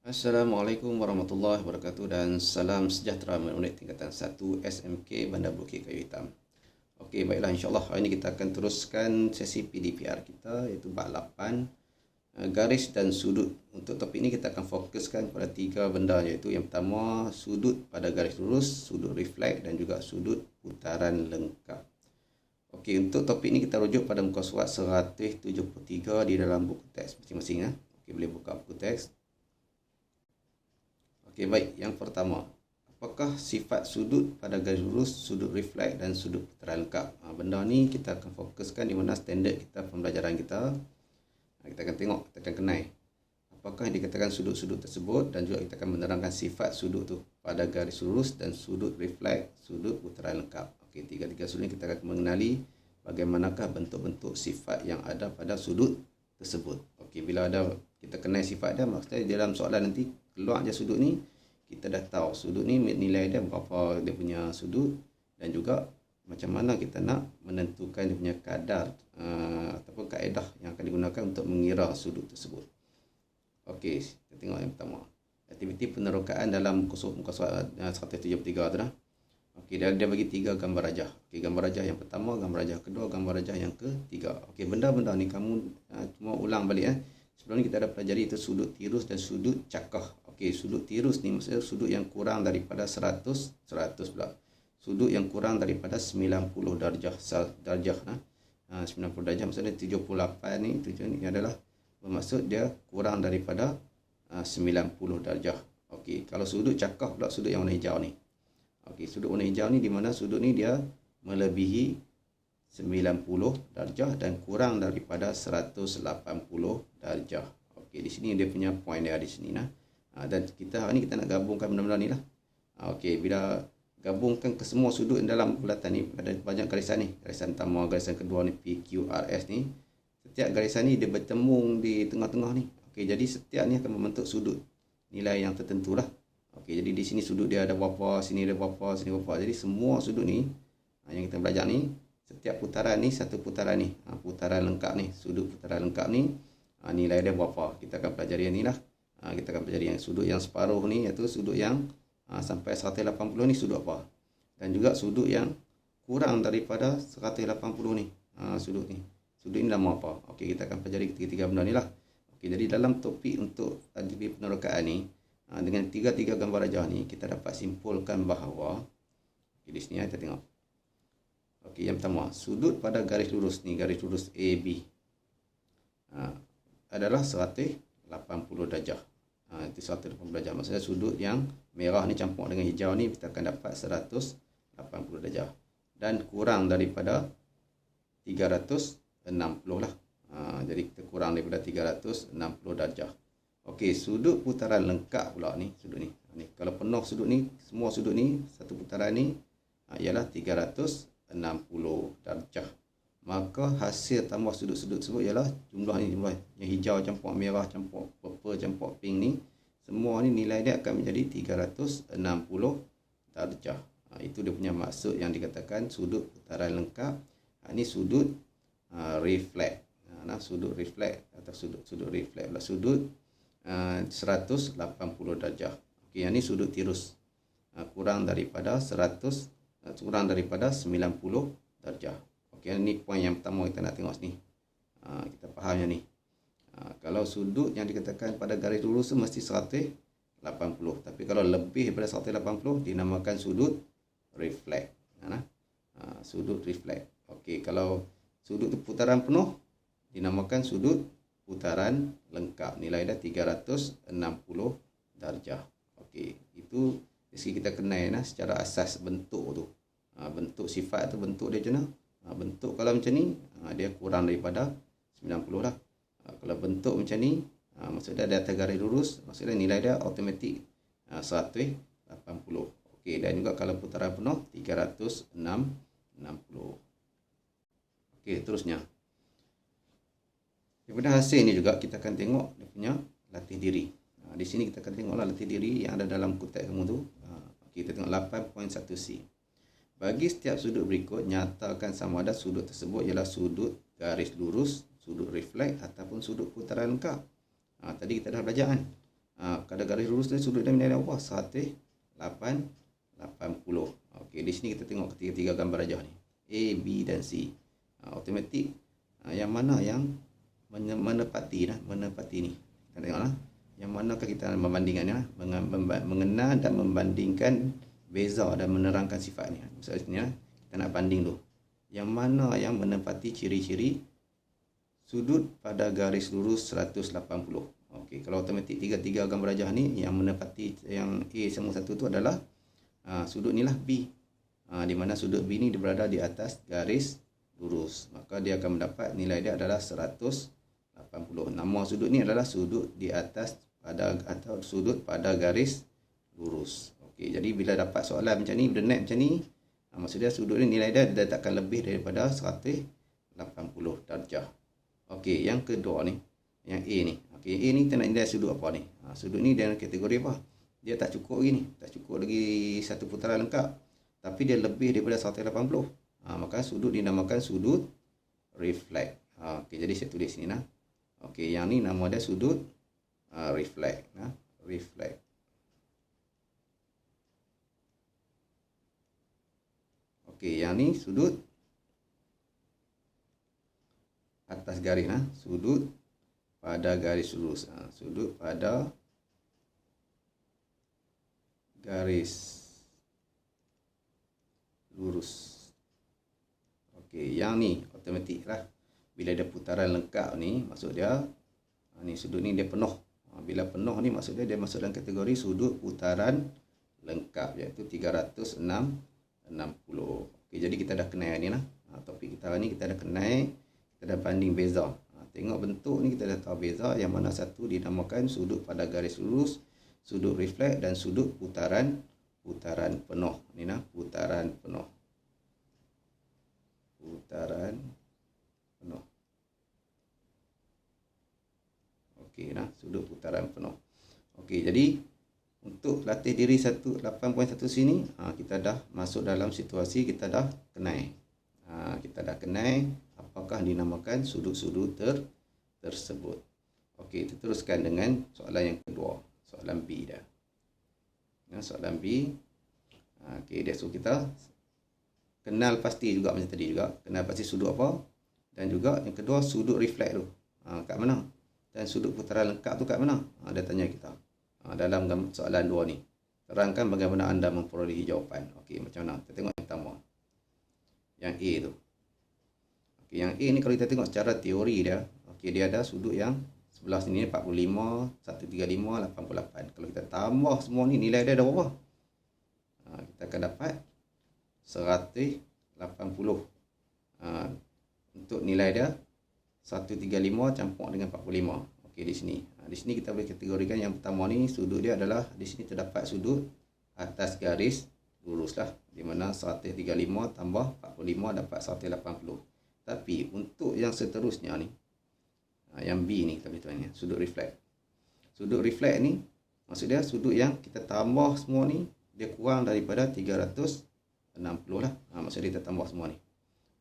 Assalamualaikum warahmatullahi wabarakatuh dan salam sejahtera menurut tingkatan 1 SMK Bandar Bukit Kayu Hitam. Okey, baiklah, insyaAllah hari ini kita akan teruskan sesi PDPR kita, iaitu bab 8, garis dan sudut. Untuk topik ini kita akan fokuskan pada 3 benda, iaitu yang pertama sudut pada garis lurus, sudut refleks dan juga sudut putaran lengkap. Okey, untuk topik ini kita rujuk pada muka surat 173 di dalam buku teks masing-masing. Okey, boleh buka buku teks. Okey, baik. Yang pertama, apakah sifat sudut pada garis lurus, sudut refleks dan sudut putaran lengkap? Benda ni kita akan fokuskan di mana standard kita, pembelajaran kita. Kita akan tengok, kita akan kenal apakah yang dikatakan sudut-sudut tersebut dan juga kita akan menerangkan sifat sudut tu pada garis lurus dan sudut refleks, sudut putaran lengkap. Okey, tiga-tiga sudut ni kita akan mengenali bagaimanakah bentuk-bentuk sifat yang ada pada sudut tersebut. Okey, bila ada kita kenal sifat dia, maksudnya dalam soalan nanti keluar je sudut ni, kita dah tahu sudut ni nilai dia berapa, dia punya sudut, dan juga macam mana kita nak menentukan dia punya kadar ataupun kaedah yang akan digunakan untuk mengira sudut tersebut. Okey, kita tengok yang pertama. Aktiviti penerokaan dalam muka surat 173 tu dah. Okey, dia bagi 3 gambar rajah. Okey, gambar rajah yang pertama, gambar rajah kedua, gambar rajah yang ketiga. Okey, benda-benda ni kamu cuma ulang balik. Sebelum ni kita ada pelajari itu sudut tirus dan sudut cakah. Okey, sudut tirus ni maksudnya sudut yang kurang daripada 100 pula. Sudut yang kurang daripada 90 darjah. 90 darjah maksudnya 78 ni, tujuan ni adalah bermaksud dia kurang daripada 90 darjah. Okey, kalau sudut cakah pula sudut yang warna hijau ni. Okey, sudut warna hijau ni di mana sudut ni dia melebihi 90 darjah dan kurang daripada 180 darjah. Okey, di sini dia punya point dia di sini nah. Dan kita hari ni kita nak gabungkan benda-benda ni lah. Okey, bila gabungkan ke semua sudut dalam bulatan ni, ada banyak garisan ni. Garisan pertama, garisan kedua ni, PQRS ni. Setiap garisan ni dia bertemu di tengah-tengah ni. Okey, jadi setiap ni akan membentuk sudut nilai yang tertentu lah. Okey, jadi di sini sudut dia ada berapa, sini ada berapa, sini berapa. Jadi semua sudut ni yang kita belajar ni, setiap putaran ni, satu putaran ni, putaran lengkap ni, sudut putaran lengkap ni, nilai dia berapa. Kita akan pelajari yang ni lah. Kita akan pelajari yang sudut yang separuh ni, iaitu sudut yang sampai 180 ni sudut apa. Dan juga sudut yang kurang daripada 180 ni, sudut ni. Sudut ni nama apa. Okey, kita akan pelajari ketiga-tiga benda ni lah. Okey, jadi dalam topik untuk aktiviti penerokaan ni, dengan tiga-tiga gambar rajah ni, kita dapat simpulkan bahawa, di sini kita tengok. Okey, yang pertama, sudut pada garis lurus ni, garis lurus AB adalah 180 darjah. Itu 180 darjah. Maksudnya sudut yang merah ni campur dengan hijau ni, kita akan dapat 180 darjah. Dan kurang daripada 360 lah. Jadi kita kurang daripada 360 darjah. Okey, sudut putaran lengkap pula ni, sudut ni. Kalau penuh sudut ni, semua sudut ni, satu putaran ni, ialah 360 darjah. Maka hasil tambah sudut-sudut tersebut ialah jumlah ni, jumlah yang hijau campur merah campur purple campur pink ni, semua ni nilai dia akan menjadi 360 darjah. Itu dia punya maksud yang dikatakan sudut putaran lengkap. Ini sudut refleks. Sudut refleks atau sudut refleks adalah sudut 180 darjah. Okey, yang ni sudut tirus. Kurang daripada 90 darjah. Okey, ini poin yang pertama kita nak tengok sini. Kita faham yang ni. Kalau sudut yang dikatakan pada garis lurus tu mesti 180. Tapi kalau lebih daripada 180 dinamakan sudut refleks. Sudut refleks. Okey, kalau sudut tu putaran penuh dinamakan sudut putaran lengkap. Nilai dia 360 darjah. Okey, itu dari segi kita kenal secara asas bentuk tu. Bentuk sifat tu, bentuk dia macam mana? Bentuk kalau macam ni, dia kurang daripada 90 lah. Kalau bentuk macam ni, maksudnya dia atas garis lurus, maksudnya nilai dia automatik 180. Okey, dan juga kalau putaran penuh 360. Okey, terusnya. Daripada hasil ni juga kita akan tengok dia punya latih diri. Di sini kita akan tengoklah latih diri yang ada dalam kutip kamu tu. Okey, kita tengok 8.1C. Bagi setiap sudut berikut, nyatakan sama ada sudut tersebut ialah sudut garis lurus, sudut refleks ataupun sudut putaran lengkap. Tadi kita dah belajar kan. pada garis lurus tu sudut dia nilai dia apa? 180. Okey, di sini kita tengok ketiga-tiga gambar rajah ni. A, B dan C. Automatik yang mana yang menepati ni. Kita tengoklah. Yang manakah kita membandingkannya? Mengenal dan membandingkan beza dan menerangkan sifat ni. Maksudnya kita nak banding dulu. Yang mana yang menepati ciri-ciri sudut pada garis lurus 180. Okey, kalau automatik tiga-tiga gambar rajah ni yang menepati yang A sama satu tu adalah sudut ni lah B. Di mana sudut B ni berada di atas garis lurus. Maka dia akan mendapat nilai dia adalah 180. Nama sudut ni adalah sudut di atas atau sudut pada garis lurus. Okey, jadi bila dapat soalan macam ni, bila naik macam ni, maksudnya sudut ni nilai dia takkan lebih daripada 180 darjah. Okey, yang kedua ni, yang A ni. Okey, A ni kita nak nilai sudut apa ni? Sudut ni dalam kategori apa? Dia tak cukup lagi ni. Tak cukup lagi satu putaran lengkap. Tapi dia lebih daripada 180. Maka sudut dinamakan sudut reflect. Okey, jadi saya tulis sini nah. Okey, yang ni nama dia sudut reflect. Reflect. Okey, yang ni sudut atas garis. Sudut pada garis lurus. Sudut pada garis lurus. Okey, yang ni automatik lah. Bila ada putaran lengkap ni, maksud dia ni sudut ni dia penuh. Bila penuh ni maksud dia masuk dalam kategori sudut putaran lengkap, iaitu 360. Okey, jadi kita dah kenal ni lah. Topik kita hari ni kita dah kenal, kita dah banding beza. Tengok bentuk ni kita dah tahu beza, yang mana satu dinamakan sudut pada garis lurus, sudut reflect dan sudut putaran penuh. Ni nah, putaran penuh. Putaran penuh. Okey nah, sudut putaran penuh. Okey, jadi untuk latih diri 8.1 sini, kita dah masuk dalam situasi kita dah kenal. Kita dah kenal apakah dinamakan sudut-sudut tersebut. Okey, kita teruskan dengan soalan yang kedua, soalan B dah. Soalan B. Okey, dia suruh kita kenal pasti juga macam tadi juga. Kenal pasti sudut apa. Dan juga yang kedua sudut reflect tu. Kat mana? Dan sudut putaran lengkap tu kat mana? Dia tanya kita. Dalam soalan 2 ni. Terangkan bagaimana anda memperolehi jawapan. Okey, macam mana? Kita tengok yang pertama. Yang A tu. Okey, yang A ni kalau kita tengok secara teori dia, okey, dia ada sudut yang sebelah sini 45, 135, 88. Kalau kita tambah semua ni, nilai dia ada berapa? Kita akan dapat 180. Untuk nilai dia 135 campur dengan 45. Okey, di sini. Di sini kita boleh kategorikan yang pertama ni, sudut dia adalah di sini terdapat sudut atas garis lurus lah, di mana 135 tambah 45 dapat 180. Tapi untuk yang seterusnya ni, yang B ni kita boleh tuan, sudut reflect. Sudut reflect ni maksud dia sudut yang kita tambah semua ni dia kurang daripada 360 lah. Maksud dia kita tambah semua ni.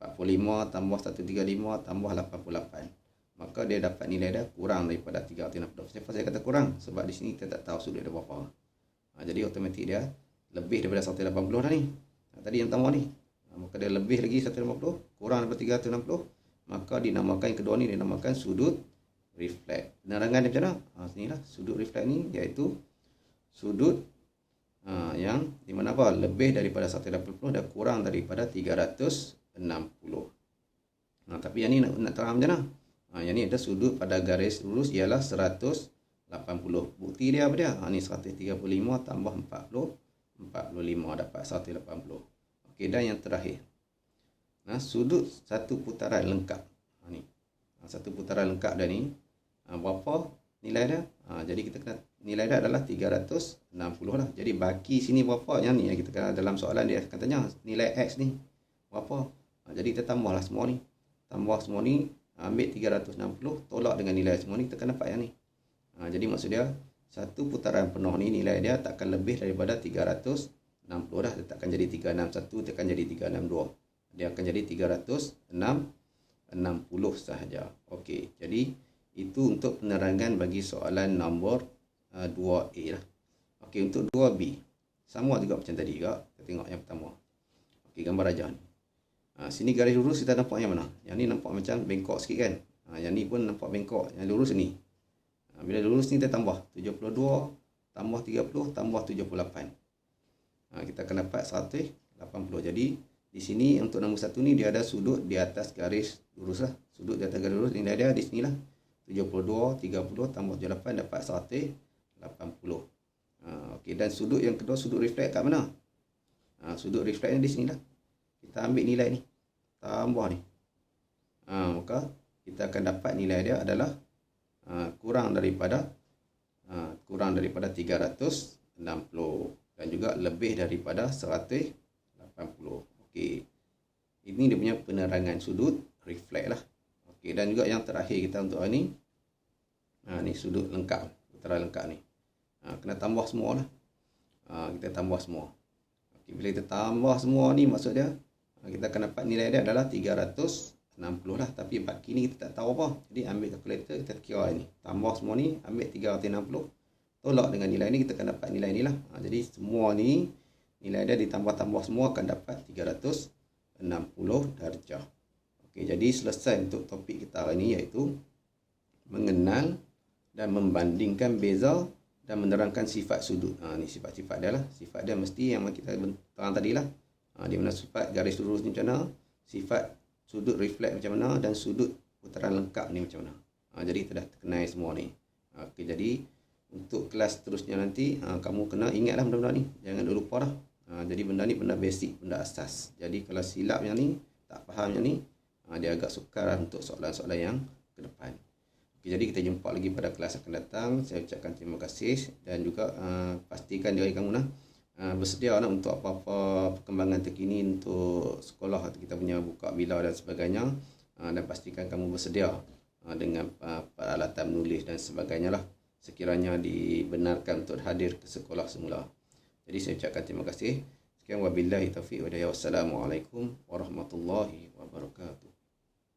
45 tambah 135 tambah 88. Maka dia dapat nilai dia kurang daripada 360. Kenapa saya kata kurang? Sebab di sini kita tak tahu sudut dia berapa. Jadi automatik dia lebih daripada 180 dah ni. Tadi yang pertama ni. Maka dia lebih lagi 150, kurang daripada 360. Maka dinamakan yang kedua ni dinamakan sudut reflect. Penerangan dia macam mana? Sinilah sudut reflect ni iaitu sudut yang di mana apa? Lebih daripada 180 dan kurang daripada 360. Tapi yang ni nak terang macam mana? Yang ni ada sudut pada garis lurus ialah 180. Bukti dia apa dia? Ni 135 tambah 45 dapat 180. Okey, dan yang terakhir. Sudut satu putaran lengkap. Ni. Satu putaran lengkap dah ni. Berapa nilai dia? Jadi kita kena nilai dia adalah 360 lah. Jadi baki sini berapa? Yang ni kita kena dalam soalan dia akan tanya nilai X ni berapa? Jadi kita tambahlah semua ni. Tambah semua ni, ambil 360, tolak dengan nilai semua ni, kita akan dapat yang ni. Jadi maksud dia, satu putaran penuh ni nilai dia takkan lebih daripada 360 dah. Dia takkan jadi 361, takkan jadi 362. Dia akan jadi 360 sahaja. Okey, jadi itu untuk penerangan bagi soalan nombor 2A lah. Okey, untuk 2B sama juga macam tadi juga. Kita tengok yang pertama. Okey, gambar rajah ni. Sini garis lurus kita nampak yang mana? Yang ni nampak macam bengkok sikit kan. Yang ni pun nampak bengkok. Yang lurus ni. Bila lurus ni kita tambah 72 tambah 30 tambah 78. Kita akan dapat 180. Jadi di sini untuk nombor 1 ni dia ada sudut di atas garis lurus lah. Sudut di atas garis lurus nilai dia di sinilah. 72 30 tambah 78 dapat 180. Okey, dan sudut yang kedua, sudut reflect kat mana? Sudut reflect ni di sinilah. Kita ambil nilai ni, tambah ni. Maka kita akan dapat nilai dia adalah kurang daripada 360 dan juga lebih daripada 180. Okey. Ini dia punya penerangan sudut reflect lah. Okey, dan juga yang terakhir kita untuk ni. Ni sudut lengkap, putaran lengkap ni. Kena tambah semua lah. Kita tambah semua. Okey, bila kita tambah semua ni maksud dia kita akan dapat nilai dia adalah 360 lah. Tapi baki ni kita tak tahu apa. Jadi ambil kalkulator, kita kira ni. Tambah semua ni, ambil 360. Tolak dengan nilai ni, kita akan dapat nilai ni lah. Jadi semua ni, nilai dia ditambah-tambah semua akan dapat 360 darjah. Okey, jadi selesai untuk topik kita hari ni, iaitu mengenal dan membandingkan beza dan menerangkan sifat sudut. Ni sifat-sifat dia lah. Sifat dia mesti yang kita terang tadi lah. Di mana sifat garis lurus ni macam mana, sifat sudut reflect macam mana, dan sudut putaran lengkap ni macam mana. Jadi kita dah terkenal semua ni. Okey, jadi untuk kelas seterusnya nanti kamu kena ingatlah benda-benda ni. Jangan lupa dah. Jadi benda ni benda basic, benda asas. Jadi kalau silap yang ni, tak faham yang ni, dia agak sukar untuk soalan-soalan yang ke depan. Okey, jadi kita jumpa lagi pada kelas akan datang. Saya ucapkan terima kasih dan juga pastikan diri kamu bersedia untuk apa-apa perkembangan terkini untuk sekolah kita punya buka bila dan sebagainya, dan pastikan kamu bersedia dengan peralatan menulis dan sebagainya lah sekiranya dibenarkan untuk hadir ke sekolah semula. Jadi saya ucapkan terima kasih. Sekian wabillahi taufiq wa hidayah. Wassalamualaikum warahmatullahi wabarakatuh.